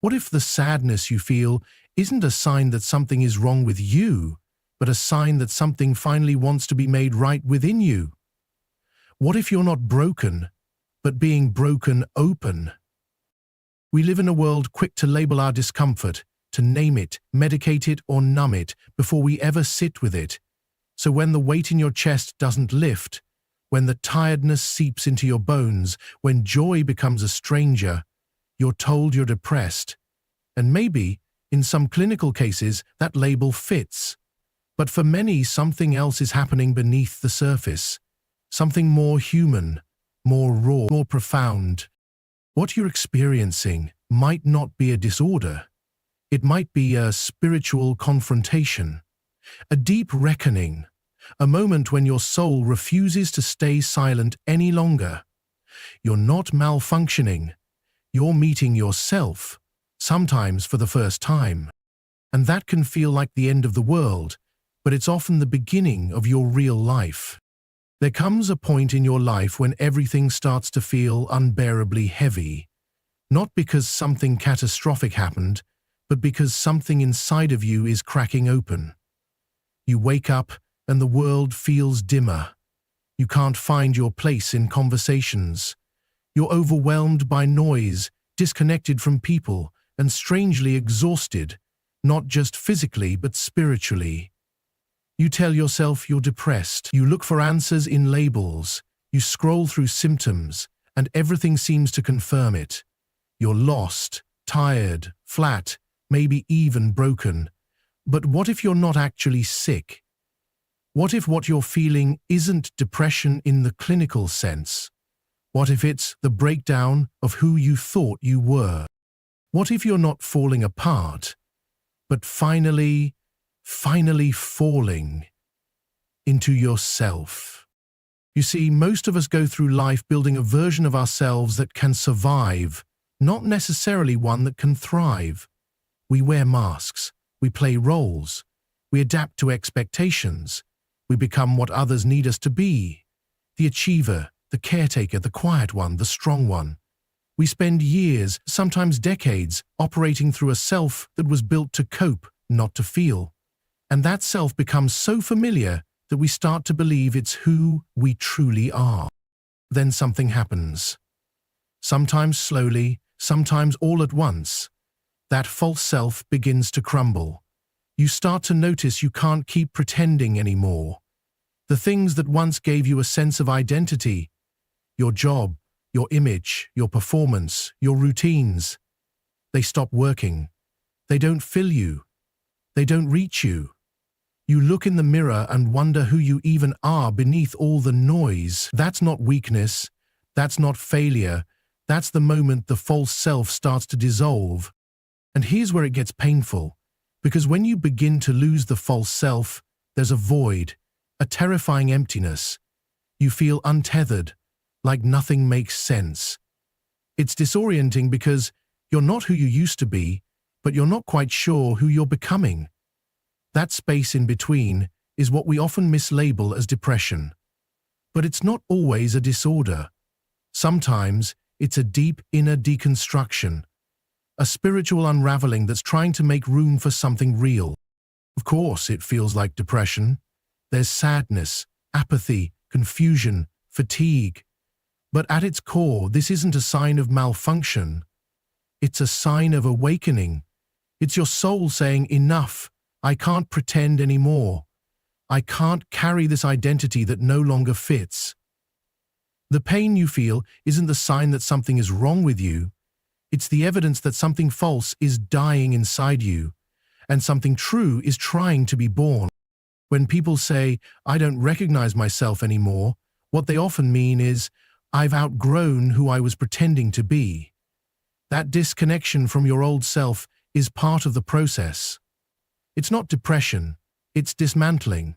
What if the sadness you feel isn't a sign that something is wrong with you, but a sign that something finally wants to be made right within you? What if you're not broken, but being broken open? We live in a world quick to label our discomfort, to name it, medicate it, or numb it before we ever sit with it. So when the weight in your chest doesn't lift, when the tiredness seeps into your bones, when joy becomes a stranger, you're told you're depressed. And maybe, in some clinical cases, that label fits. But for many, something else is happening beneath the surface. Something more human, more raw, more profound. What you're experiencing might not be a disorder. It might be a spiritual confrontation, a deep reckoning, a moment when your soul refuses to stay silent any longer. You're not malfunctioning. You're meeting yourself, sometimes for the first time. And that can feel like the end of the world, but it's often the beginning of your real life. There comes a point in your life when everything starts to feel unbearably heavy, not because something catastrophic happened, but because something inside of you is cracking open. You wake up and the world feels dimmer. You can't find your place in conversations. You're overwhelmed by noise, disconnected from people, and strangely exhausted, not just physically but spiritually. You tell yourself you're depressed. You look for answers in labels. You scroll through symptoms, and everything seems to confirm it. You're lost, tired, flat, maybe even broken. But what if you're not actually sick? What if what you're feeling isn't depression in the clinical sense? What if it's the breakdown of who you thought you were? What if you're not falling apart, but finally falling into yourself? You see, most of us go through life building a version of ourselves that can survive, not necessarily one that can thrive. We wear masks, we play roles, we adapt to expectations, we become what others need us to be. The achiever, the caretaker, the quiet one, the strong one. We spend years, sometimes decades, operating through a self that was built to cope, not to feel. And that self becomes so familiar that we start to believe it's who we truly are. Then something happens. Sometimes slowly, sometimes all at once. That false self begins to crumble. You start to notice you can't keep pretending anymore. The things that once gave you a sense of identity, your job, your image, your performance, your routines, they stop working. They don't fill you. They don't reach you. You look in the mirror and wonder who you even are beneath all the noise. That's not weakness. That's not failure. That's the moment the false self starts to dissolve. And here's where it gets painful. Because when you begin to lose the false self, there's a void, a terrifying emptiness. You feel untethered, like nothing makes sense. It's disorienting because you're not who you used to be, but you're not quite sure who you're becoming. That space in between is what we often mislabel as depression. But it's not always a disorder. Sometimes it's a deep inner deconstruction, a spiritual unraveling that's trying to make room for something real. Of course, it feels like depression. There's sadness, apathy, confusion, fatigue. But at its core, this isn't a sign of malfunction. It's a sign of awakening. It's your soul saying, enough, I can't pretend anymore. I can't carry this identity that no longer fits. The pain you feel isn't the sign that something is wrong with you. It's the evidence that something false is dying inside you, and something true is trying to be born. When people say, I don't recognize myself anymore, what they often mean is, I've outgrown who I was pretending to be. That disconnection from your old self is part of the process. It's not depression, it's dismantling.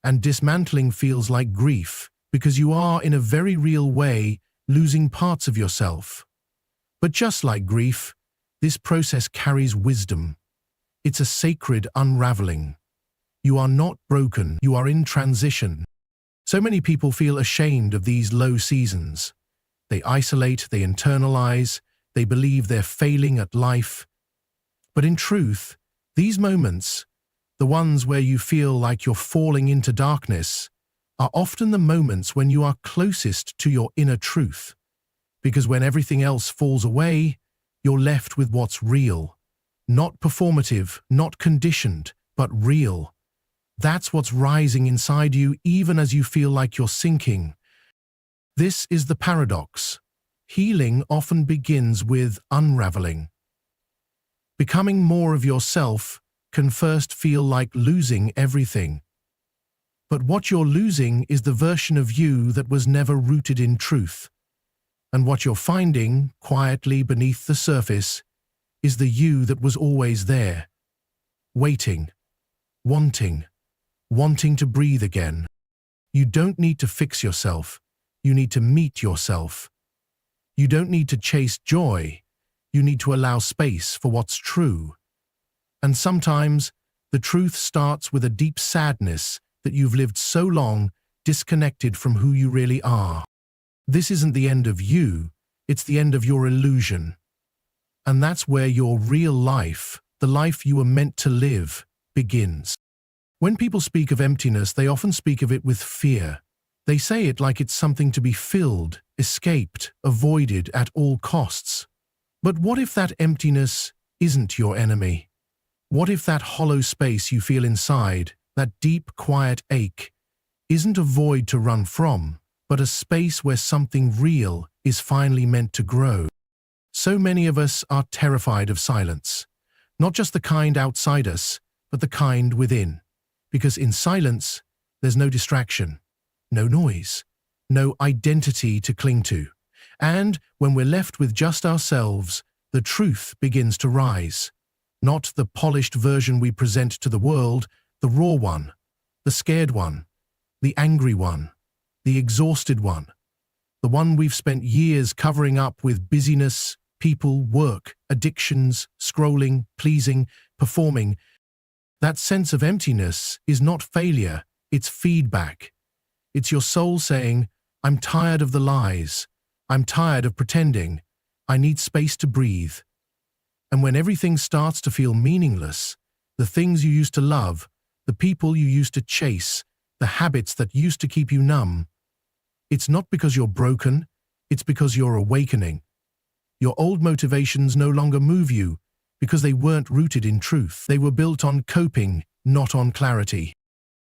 And dismantling feels like grief, because you are, in a very real way, losing parts of yourself. But just like grief, this process carries wisdom. It's a sacred unraveling. You are not broken, you are in transition. So many people feel ashamed of these low seasons. They isolate, they internalize, They believe they're failing at life. But in truth, these moments, the ones where you feel like you're falling into darkness, are often the moments when you are closest to your inner truth. Because when everything else falls away, you're left with what's real. Not performative, not conditioned, but real. That's what's rising inside you even as you feel like you're sinking. This is the paradox. Healing often begins with unraveling. Becoming more of yourself can first feel like losing everything. But what you're losing is the version of you that was never rooted in truth. And what you're finding, quietly beneath the surface, is the you that was always there. Waiting. Wanting to breathe again. You don't need to fix yourself. You need to meet yourself. You don't need to chase joy. You need to allow space for what's true. And sometimes, the truth starts with a deep sadness that you've lived so long disconnected from who you really are. This isn't the end of you, it's the end of your illusion. And that's where your real life, the life you were meant to live, begins. When people speak of emptiness, they often speak of it with fear. They say it like it's something to be filled, escaped, avoided at all costs. But what if that emptiness isn't your enemy? What if that hollow space you feel inside, that deep, quiet ache, isn't a void to run from, but a space where something real is finally meant to grow? So many of us are terrified of silence. Not just the kind outside us, but the kind within. Because in silence, there's no distraction, no noise, no identity to cling to. And when we're left with just ourselves, the truth begins to rise. Not the polished version we present to the world, the raw one, the scared one, the angry one, the exhausted one, the one we've spent years covering up with busyness, people, work, addictions, scrolling, pleasing, performing. That sense of emptiness is not failure, it's feedback. It's your soul saying, I'm tired of the lies. I'm tired of pretending. I need space to breathe. And when everything starts to feel meaningless, the things you used to love, the people you used to chase, the habits that used to keep you numb, it's not because you're broken, it's because you're awakening. Your old motivations no longer move you because they weren't rooted in truth. They were built on coping, not on clarity.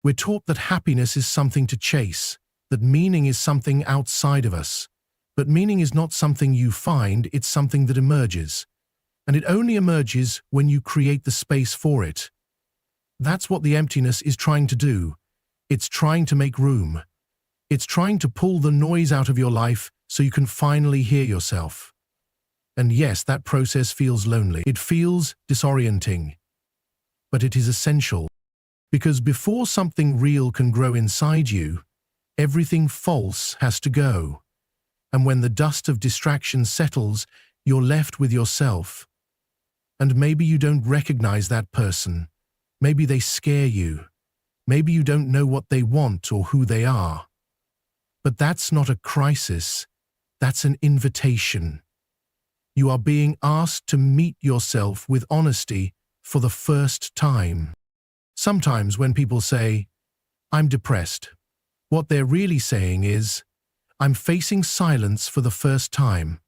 We're taught that happiness is something to chase, that meaning is something outside of us. But meaning is not something you find, it's something that emerges. And it only emerges when you create the space for it. That's what the emptiness is trying to do. It's trying to make room. It's trying to pull the noise out of your life so you can finally hear yourself. And yes, that process feels lonely. It feels disorienting. But it is essential. Because before something real can grow inside you, everything false has to go. And when the dust of distraction settles, you're left with yourself. And maybe you don't recognize that person. Maybe they scare you. Maybe you don't know what they want or who they are. But that's not a crisis. That's an invitation. You are being asked to meet yourself with honesty for the first time. Sometimes when people say, I'm depressed, what they're really saying is, I'm facing silence for the first time.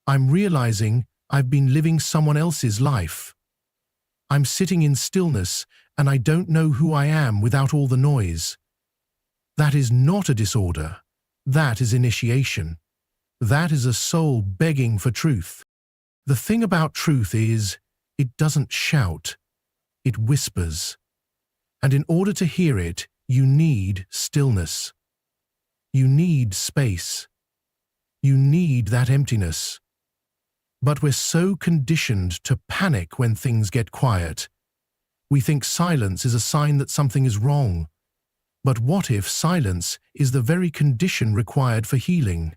I'm realizing I've been living someone else's life. I'm sitting in stillness and I don't know who I am without all the noise. That is not a disorder. That is initiation. That is a soul begging for truth. The thing about truth is, it doesn't shout. It whispers. And in order to hear it, you need stillness. You need space. You need that emptiness. But we're so conditioned to panic when things get quiet. We think silence is a sign that something is wrong. But what if silence is the very condition required for healing?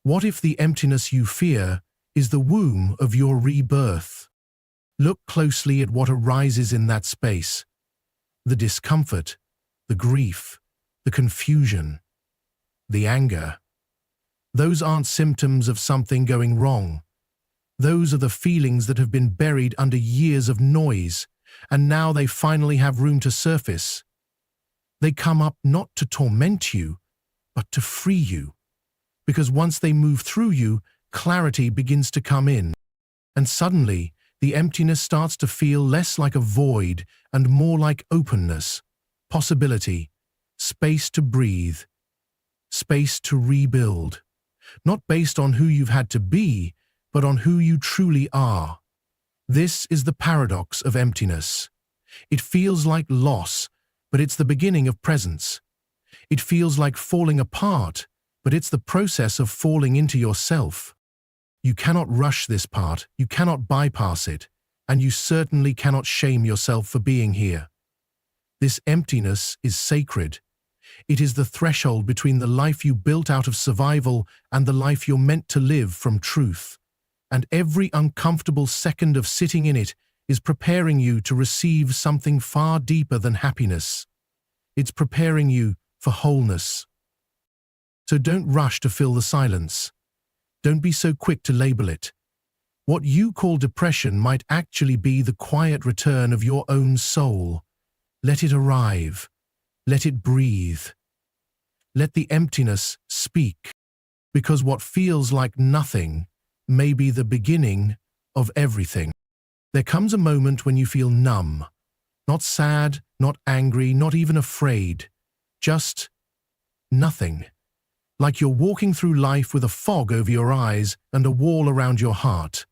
What if the emptiness you fear is the womb of your rebirth? Look closely at what arises in that space. The discomfort, the grief, the confusion, the anger. Those aren't symptoms of something going wrong. Those are the feelings that have been buried under years of noise, and now they finally have room to surface. They come up not to torment you, but to free you. Because once they move through you, clarity begins to come in. And suddenly, the emptiness starts to feel less like a void and more like openness, possibility, space to breathe, space to rebuild. Not based on who you've had to be, but on who you truly are. This is the paradox of emptiness. It feels like loss, but it's the beginning of presence. It feels like falling apart, but it's the process of falling into yourself. You cannot rush this part, you cannot bypass it, and you certainly cannot shame yourself for being here. This emptiness is sacred. It is the threshold between the life you built out of survival and the life you're meant to live from truth. And every uncomfortable second of sitting in it is preparing you to receive something far deeper than happiness. It's preparing you for wholeness. So don't rush to fill the silence. Don't be so quick to label it. What you call depression might actually be the quiet return of your own soul. Let it arrive. Let it breathe. Let the emptiness speak. Because what feels like nothing may be the beginning of everything. There comes a moment when you feel numb. Not sad, not angry, not even afraid. Just nothing. Like you're walking through life with a fog over your eyes and a wall around your heart.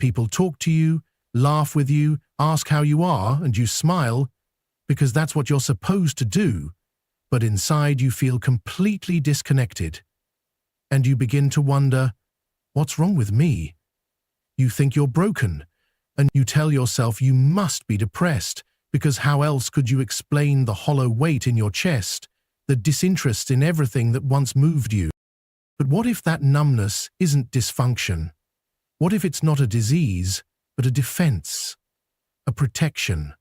People talk to you, laugh with you, ask how you are, and you smile, because that's what you're supposed to do, but inside you feel completely disconnected. And you begin to wonder, what's wrong with me? You think you're broken, and you tell yourself you must be depressed, because how else could you explain the hollow weight in your chest, the disinterest in everything that once moved you? But what if that numbness isn't dysfunction? What if it's not a disease, but a defense, a protection?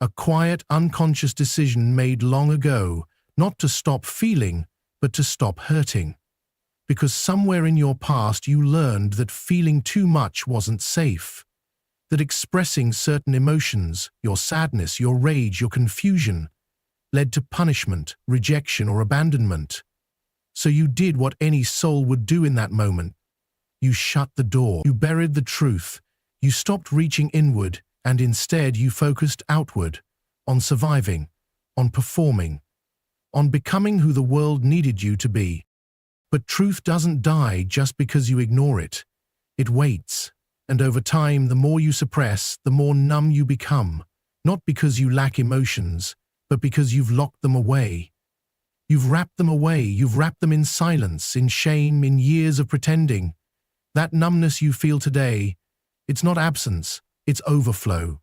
A quiet, unconscious decision made long ago, not to stop feeling, but to stop hurting. Because somewhere in your past you learned that feeling too much wasn't safe, that expressing certain emotions, your sadness, your rage, your confusion, led to punishment, rejection, or abandonment. So you did what any soul would do in that moment. You shut the door, you buried the truth, you stopped reaching inward, and instead you focused outward, on surviving, on performing, on becoming who the world needed you to be. But truth doesn't die just because you ignore it. It waits, and over time, the more you suppress, the more numb you become, not because you lack emotions, but because you've locked them away. You've wrapped them away, you've wrapped them in silence, in shame, in years of pretending. That numbness you feel today, it's not absence, it's overflow.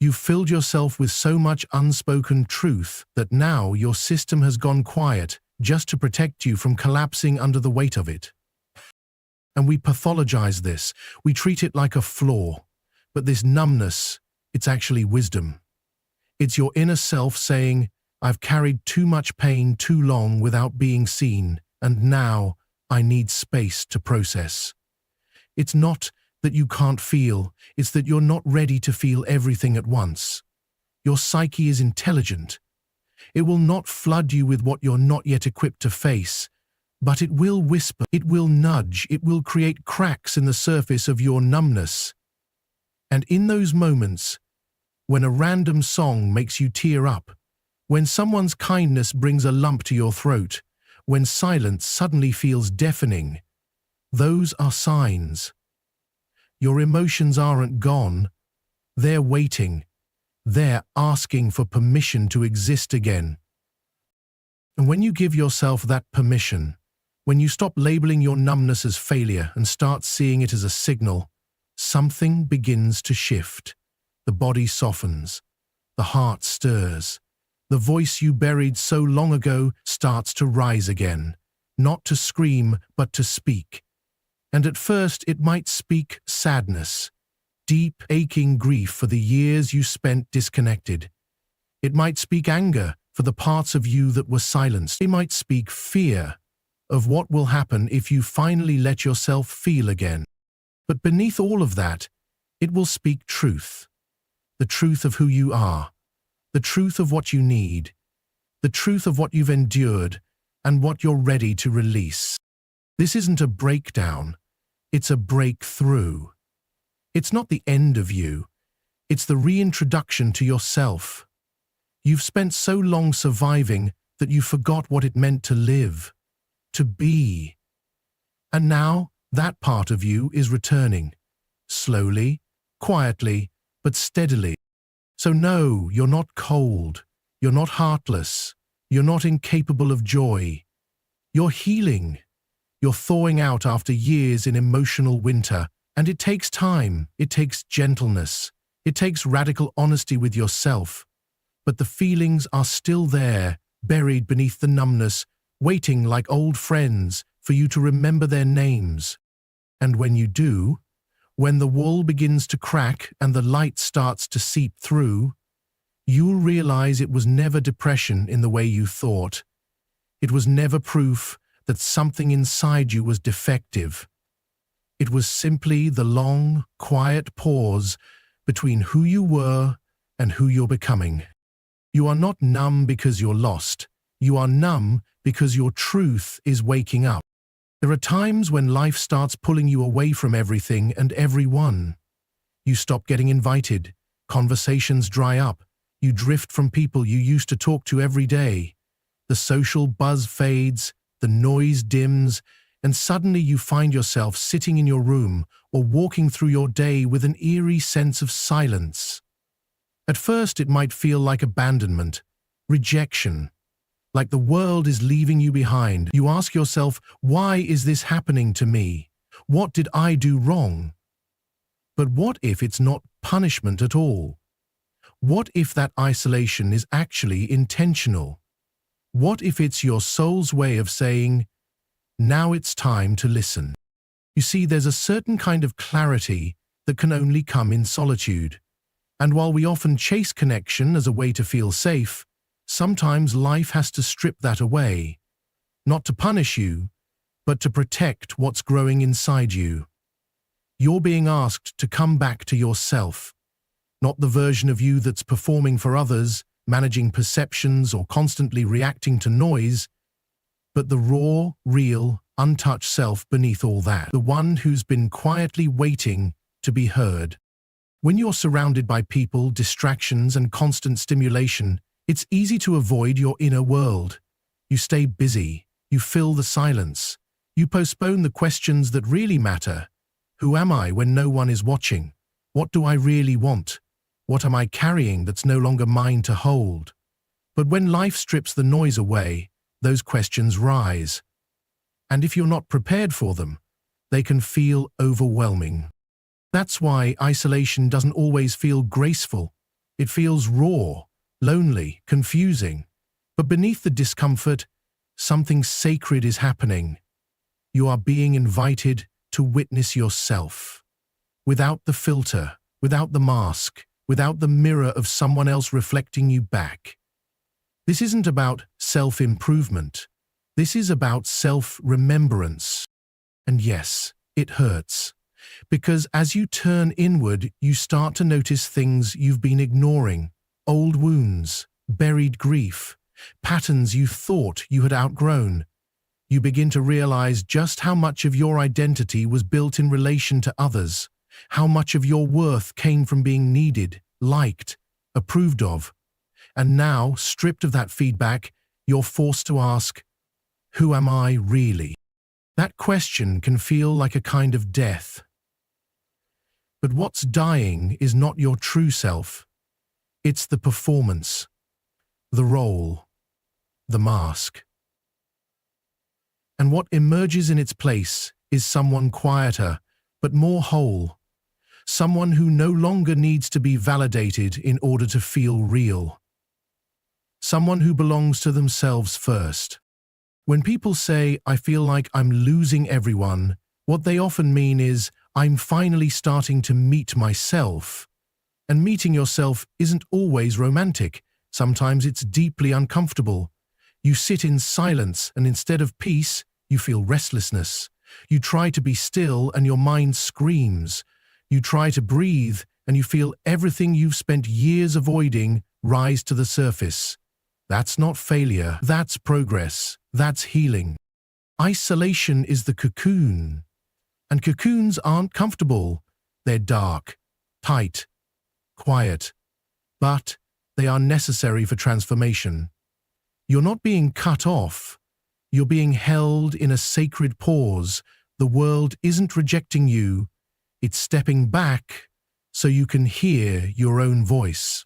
You've filled yourself with so much unspoken truth that now your system has gone quiet just to protect you from collapsing under the weight of it. And we pathologize this, we treat it like a flaw. But this numbness, it's actually wisdom. It's your inner self saying, I've carried too much pain too long without being seen, and now I need space to process. It's not that you can't feel, it's that you're not ready to feel everything at once. Your psyche is intelligent. It will not flood you with what you're not yet equipped to face, but it will whisper, it will nudge, it will create cracks in the surface of your numbness. And in those moments, when a random song makes you tear up, when someone's kindness brings a lump to your throat, when silence suddenly feels deafening, those are signs. Your emotions aren't gone, they're waiting. They're asking for permission to exist again. And when you give yourself that permission, when you stop labeling your numbness as failure and start seeing it as a signal, something begins to shift. The body softens, the heart stirs. The voice you buried so long ago starts to rise again, not to scream, but to speak. And at first it might speak sadness, deep, aching grief for the years you spent disconnected. It might speak anger for the parts of you that were silenced. It might speak fear of what will happen if you finally let yourself feel again. But beneath all of that, it will speak truth. The truth of who you are, the truth of what you need, the truth of what you've endured, and what you're ready to release. This isn't a breakdown, it's a breakthrough. It's not the end of you, it's the reintroduction to yourself. You've spent so long surviving that you forgot what it meant to live, to be. And now that part of you is returning, slowly, quietly, but steadily. So no, you're not cold, you're not heartless, you're not incapable of joy. You're healing. You're thawing out after years in emotional winter, and it takes time, it takes gentleness, it takes radical honesty with yourself. But the feelings are still there, buried beneath the numbness, waiting like old friends for you to remember their names. And when you do, when the wall begins to crack and the light starts to seep through, you'll realize it was never depression in the way you thought. It was never proof that something inside you was defective. It was simply the long, quiet pause between who you were and who you're becoming. You are not numb because you're lost. You are numb because your truth is waking up. There are times when life starts pulling you away from everything and everyone. You stop getting invited, conversations dry up, you drift from people you used to talk to every day. The social buzz fades, the noise dims, and suddenly you find yourself sitting in your room or walking through your day with an eerie sense of silence. At first it might feel like abandonment, rejection, like the world is leaving you behind. You ask yourself, why is this happening to me? What did I do wrong? But what if it's not punishment at all? What if that isolation is actually intentional? What if it's your soul's way of saying, now it's time to listen? You see, there's a certain kind of clarity that can only come in solitude. And while we often chase connection as a way to feel safe, sometimes life has to strip that away. Not to punish you, but to protect what's growing inside you. You're being asked to come back to yourself, not the version of you that's performing for others, managing perceptions or constantly reacting to noise, but the raw, real, untouched self beneath all that, the one who's been quietly waiting to be heard. When you're surrounded by people, distractions, and constant stimulation, it's easy to avoid your inner world. You stay busy, you fill the silence, you postpone the questions that really matter. Who am I when no one is watching? What do I really want? What am I carrying that's no longer mine to hold? But when life strips the noise away, those questions rise. And if you're not prepared for them, they can feel overwhelming. That's why isolation doesn't always feel graceful. It feels raw, lonely, confusing. But beneath the discomfort, something sacred is happening. You are being invited to witness yourself. Without the filter, without the mask, without the mirror of someone else reflecting you back. This isn't about self-improvement. This is about self-remembrance. And yes, it hurts. Because as you turn inward, you start to notice things you've been ignoring. Old wounds, buried grief, patterns you thought you had outgrown. You begin to realize just how much of your identity was built in relation to others. How much of your worth came from being needed, liked, approved of. And now, stripped of that feedback, you're forced to ask, who am I really? That question can feel like a kind of death. But what's dying is not your true self. It's the performance, the role, the mask. And what emerges in its place is someone quieter, but more whole. Someone who no longer needs to be validated in order to feel real. Someone who belongs to themselves first. When people say, I feel like I'm losing everyone, what they often mean is, I'm finally starting to meet myself. And meeting yourself isn't always romantic. Sometimes it's deeply uncomfortable. You sit in silence, and instead of peace, you feel restlessness. You try to be still and your mind screams. You try to breathe and you feel everything you've spent years avoiding rise to the surface. That's not failure, that's progress, that's healing. Isolation is the cocoon. And cocoons aren't comfortable. They're dark, tight, quiet. But they are necessary for transformation. You're not being cut off. You're being held in a sacred pause. The world isn't rejecting you. It's stepping back so you can hear your own voice.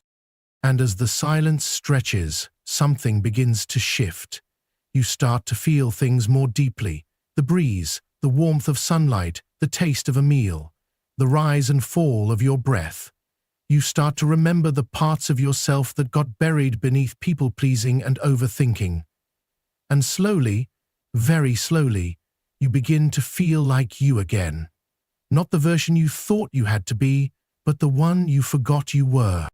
And as the silence stretches, something begins to shift. You start to feel things more deeply. The breeze, the warmth of sunlight, the taste of a meal, the rise and fall of your breath. You start to remember the parts of yourself that got buried beneath people-pleasing and overthinking. And slowly, very slowly, you begin to feel like you again. Not the version you thought you had to be, but the one you forgot you were.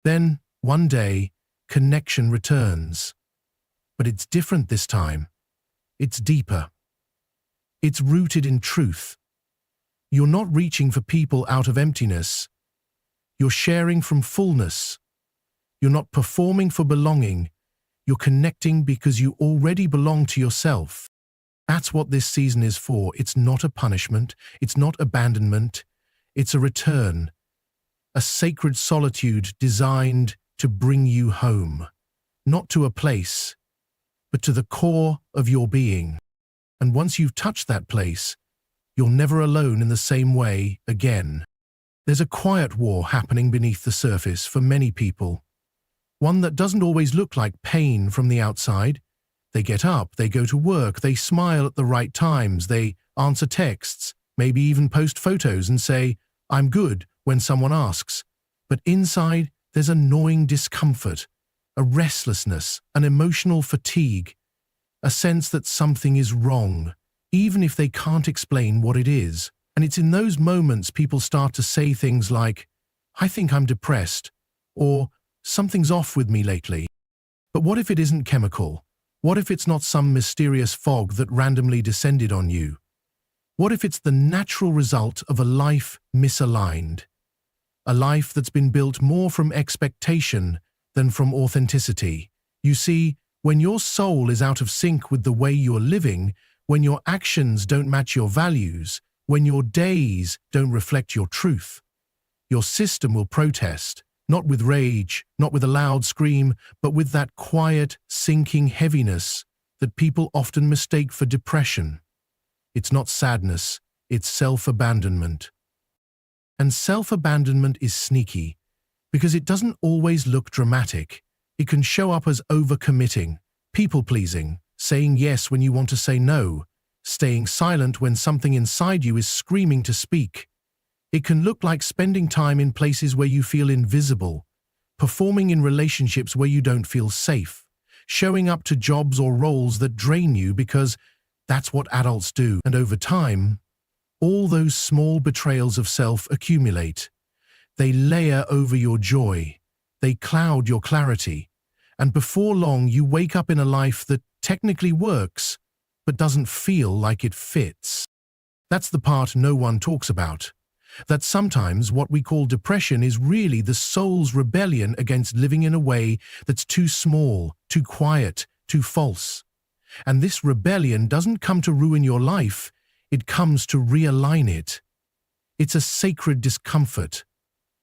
Then, one day, connection returns. But it's different this time. It's deeper. It's rooted in truth. You're not reaching for people out of emptiness. You're sharing from fullness. You're not performing for belonging. You're connecting because you already belong to yourself. That's what this season is for. It's not a punishment. It's not abandonment. It's a return. A sacred solitude designed to bring you home. Not to a place, but to the core of your being. And once you've touched that place, you're never alone in the same way again. There's a quiet war happening beneath the surface for many people. One that doesn't always look like pain from the outside. They get up, they go to work, they smile at the right times, they answer texts, maybe even post photos and say, "I'm good," when someone asks. But inside, there's a gnawing discomfort, a restlessness, an emotional fatigue, a sense that something is wrong, even if they can't explain what it is. And it's in those moments people start to say things like, "I think I'm depressed," or "Something's off with me lately." But what if it isn't chemical? What if it's not some mysterious fog that randomly descended on you? What if it's the natural result of a life misaligned? A life that's been built more from expectation than from authenticity. You see, when your soul is out of sync with the way you're living, when your actions don't match your values, when your days don't reflect your truth, your system will protest, not with rage, not with a loud scream, but with that quiet, sinking heaviness that people often mistake for depression. It's not sadness, it's self-abandonment. And self-abandonment is sneaky, because it doesn't always look dramatic. It can show up as overcommitting, people-pleasing, saying yes when you want to say no, staying silent when something inside you is screaming to speak. It can look like spending time in places where you feel invisible, performing in relationships where you don't feel safe, showing up to jobs or roles that drain you because that's what adults do. And over time, all those small betrayals of self accumulate. They layer over your joy. They cloud your clarity. And before long, you wake up in a life that technically works, but doesn't feel like it fits. That's the part no one talks about. That sometimes what we call depression is really the soul's rebellion against living in a way that's too small, too quiet, too false. And this rebellion doesn't come to ruin your life, it comes to realign it. It's a sacred discomfort,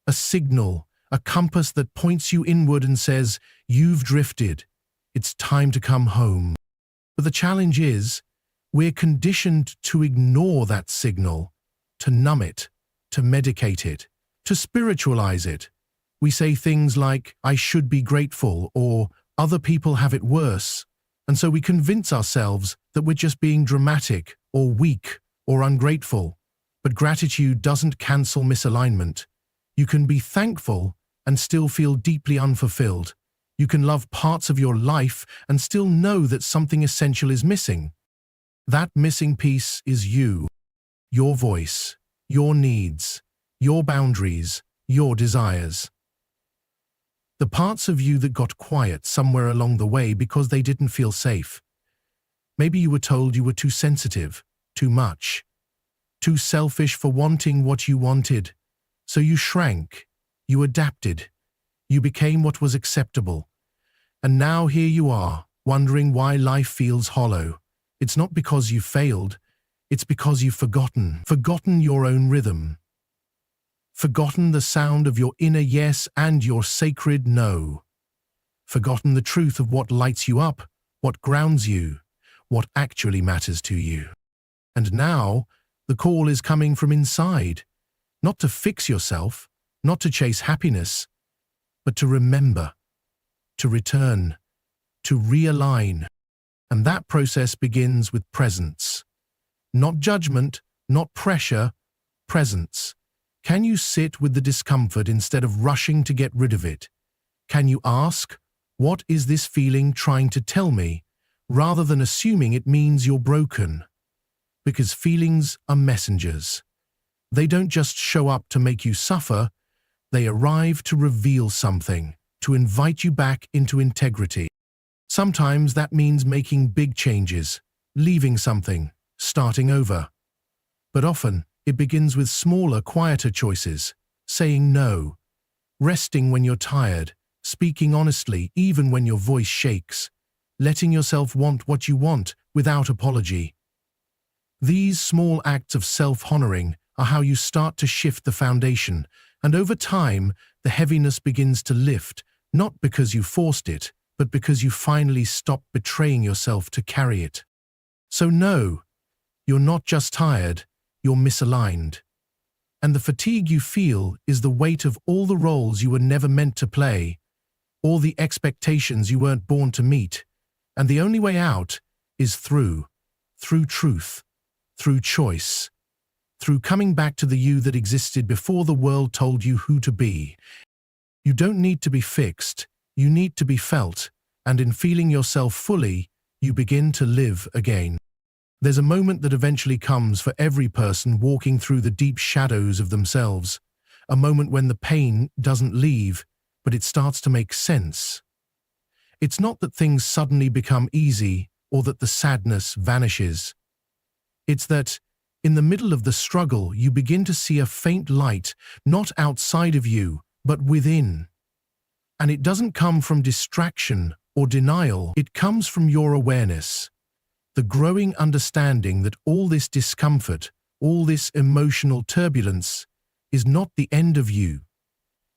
a signal, a compass that points you inward and says, "You've drifted. It's time to come home." But the challenge is, we're conditioned to ignore that signal, to numb it, to medicate it, to spiritualize it. We say things like, "I should be grateful," or "other people have it worse." And so we convince ourselves that we're just being dramatic or weak or ungrateful. But gratitude doesn't cancel misalignment. You can be thankful and still feel deeply unfulfilled. You can love parts of your life and still know that something essential is missing. That missing piece is you, your voice, your needs, your boundaries, your desires. The parts of you that got quiet somewhere along the way because they didn't feel safe. Maybe you were told you were too sensitive, too much, too selfish for wanting what you wanted. So you shrank, you adapted, you became what was acceptable. And now here you are, wondering why life feels hollow. It's not because you failed, it's because you've forgotten your own rhythm, forgotten the sound of your inner yes and your sacred no, forgotten the truth of what lights you up, what grounds you, what actually matters to you. And now, the call is coming from inside, not to fix yourself, not to chase happiness, but to remember, to return, to realign. And that process begins with presence. Not judgment, not pressure, presence. Can you sit with the discomfort instead of rushing to get rid of it? Can you ask, what is this feeling trying to tell me, rather than assuming it means you're broken? Because feelings are messengers. They don't just show up to make you suffer, they arrive to reveal something, to invite you back into integrity. Sometimes that means making big changes, leaving something, starting over. But often, it begins with smaller, quieter choices, saying no, resting when you're tired, speaking honestly even when your voice shakes, letting yourself want what you want without apology. These small acts of self-honoring are how you start to shift the foundation, and over time, the heaviness begins to lift, not because you forced it, but because you finally stopped betraying yourself to carry it. So no, you're not just tired, you're misaligned. And the fatigue you feel is the weight of all the roles you were never meant to play, all the expectations you weren't born to meet. And the only way out is through truth, through choice, through coming back to the you that existed before the world told you who to be. You don't need to be fixed, you need to be felt, and in feeling yourself fully, you begin to live again. There's a moment that eventually comes for every person walking through the deep shadows of themselves, a moment when the pain doesn't leave, but it starts to make sense. It's not that things suddenly become easy or that the sadness vanishes. It's that, in the middle of the struggle, you begin to see a faint light, not outside of you, but within. And it doesn't come from distraction or denial, it comes from your awareness. The growing understanding that all this discomfort, all this emotional turbulence, is not the end of you.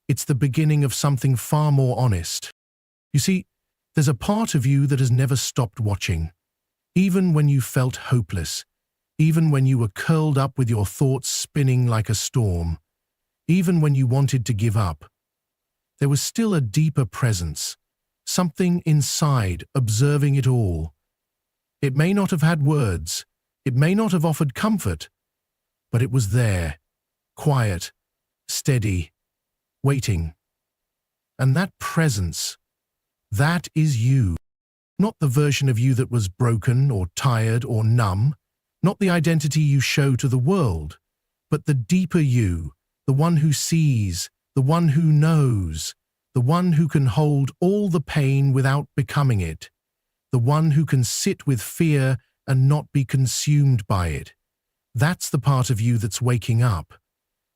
It's the beginning of something far more honest. You see, there's a part of you that has never stopped watching. Even when you felt hopeless, even when you were curled up with your thoughts spinning like a storm, even when you wanted to give up, there was still a deeper presence, something inside observing it all. It may not have had words, it may not have offered comfort, but it was there, quiet, steady, waiting. And that presence, that is you. Not the version of you that was broken or tired or numb, not the identity you show to the world, but the deeper you, the one who sees, the one who knows, the one who can hold all the pain without becoming it, the one who can sit with fear and not be consumed by it. That's the part of you that's waking up.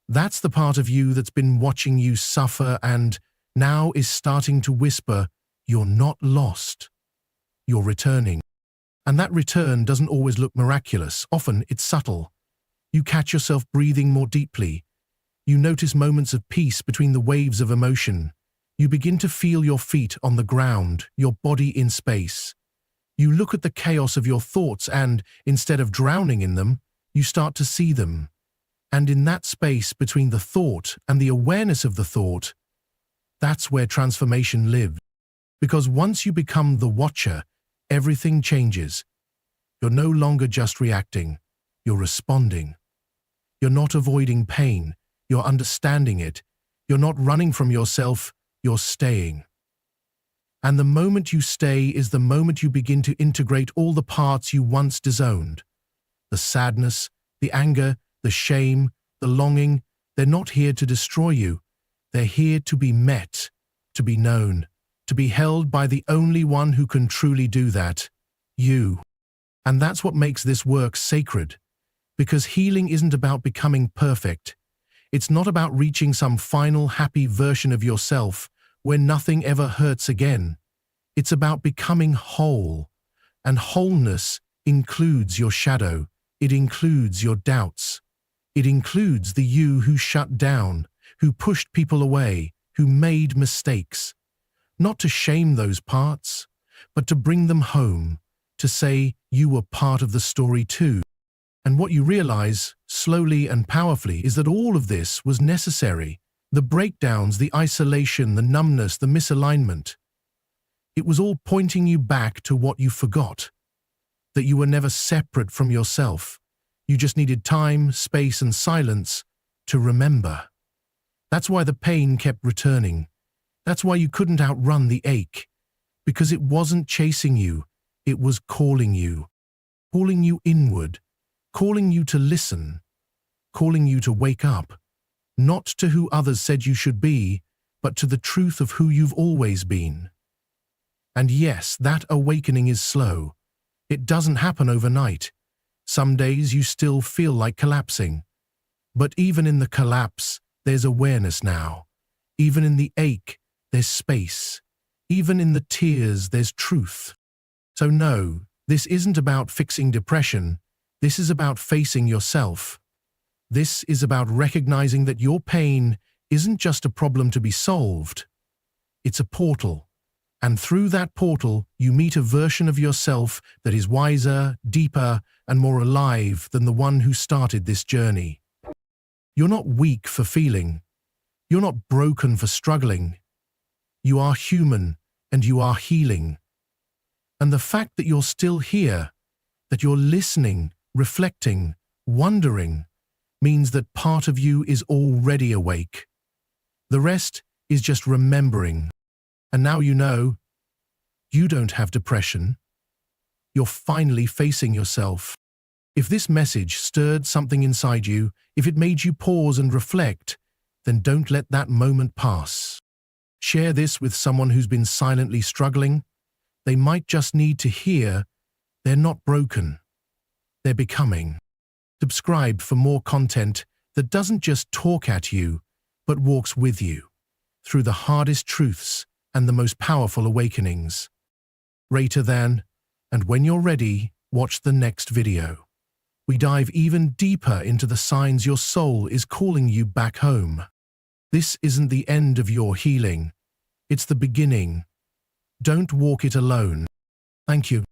That's the part of you that's been watching you suffer and now is starting to whisper, you're not lost. You're returning. And that return doesn't always look miraculous. Often it's subtle. You catch yourself breathing more deeply. You notice moments of peace between the waves of emotion. You begin to feel your feet on the ground, your body in space. You look at the chaos of your thoughts and, instead of drowning in them, you start to see them. And in that space between the thought and the awareness of the thought, that's where transformation lives. Because once you become the watcher, everything changes. You're no longer just reacting, you're responding. You're not avoiding pain, you're understanding it. You're not running from yourself, you're staying. And the moment you stay is the moment you begin to integrate all the parts you once disowned. The sadness, the anger, the shame, the longing, they're not here to destroy you. They're here to be met, to be known, to be held by the only one who can truly do that, you. And that's what makes this work sacred, Because healing isn't about becoming perfect. It's not about reaching some final happy version of yourself where nothing ever hurts again. It's about becoming whole. And wholeness includes your shadow. It includes your doubts. It includes the you who shut down, who pushed people away, who made mistakes. Not to shame those parts, but to bring them home, to say you were part of the story too. And what you realize, slowly and powerfully, is that all of this was necessary. The breakdowns, the isolation, the numbness, the misalignment. It was all pointing you back to what you forgot. That you were never separate from yourself. You just needed time, space, and silence to remember. That's why the pain kept returning. That's why you couldn't outrun the ache. Because it wasn't chasing you, it was calling you. Calling you inward. Calling you to listen. Calling you to wake up. Not to who others said you should be, but to the truth of who you've always been. And yes, that awakening is slow. It doesn't happen overnight. Some days you still feel like collapsing. But even in the collapse, there's awareness now. Even in the ache, there's space. Even in the tears, there's truth. So no, this isn't about fixing depression. This is about facing yourself. This is about recognizing that your pain isn't just a problem to be solved. It's a portal. And through that portal, you meet a version of yourself that is wiser, deeper, and more alive than the one who started this journey. You're not weak for feeling. You're not broken for struggling. You are human, and you are healing. And the fact that you're still here, that you're listening, reflecting, wondering, means that part of you is already awake. The rest is just remembering. And now you know, you don't have depression. You're finally facing yourself. If this message stirred something inside you, if it made you pause and reflect, then don't let that moment pass. Share this with someone who's been silently struggling. They might just need to hear they're not broken. They're becoming. Subscribe for more content that doesn't just talk at you, but walks with you through the hardest truths and the most powerful awakenings. Greater than, and when you're ready, watch the next video. We dive even deeper into the signs your soul is calling you back home. This isn't the end of your healing. It's the beginning. Don't walk it alone. Thank you.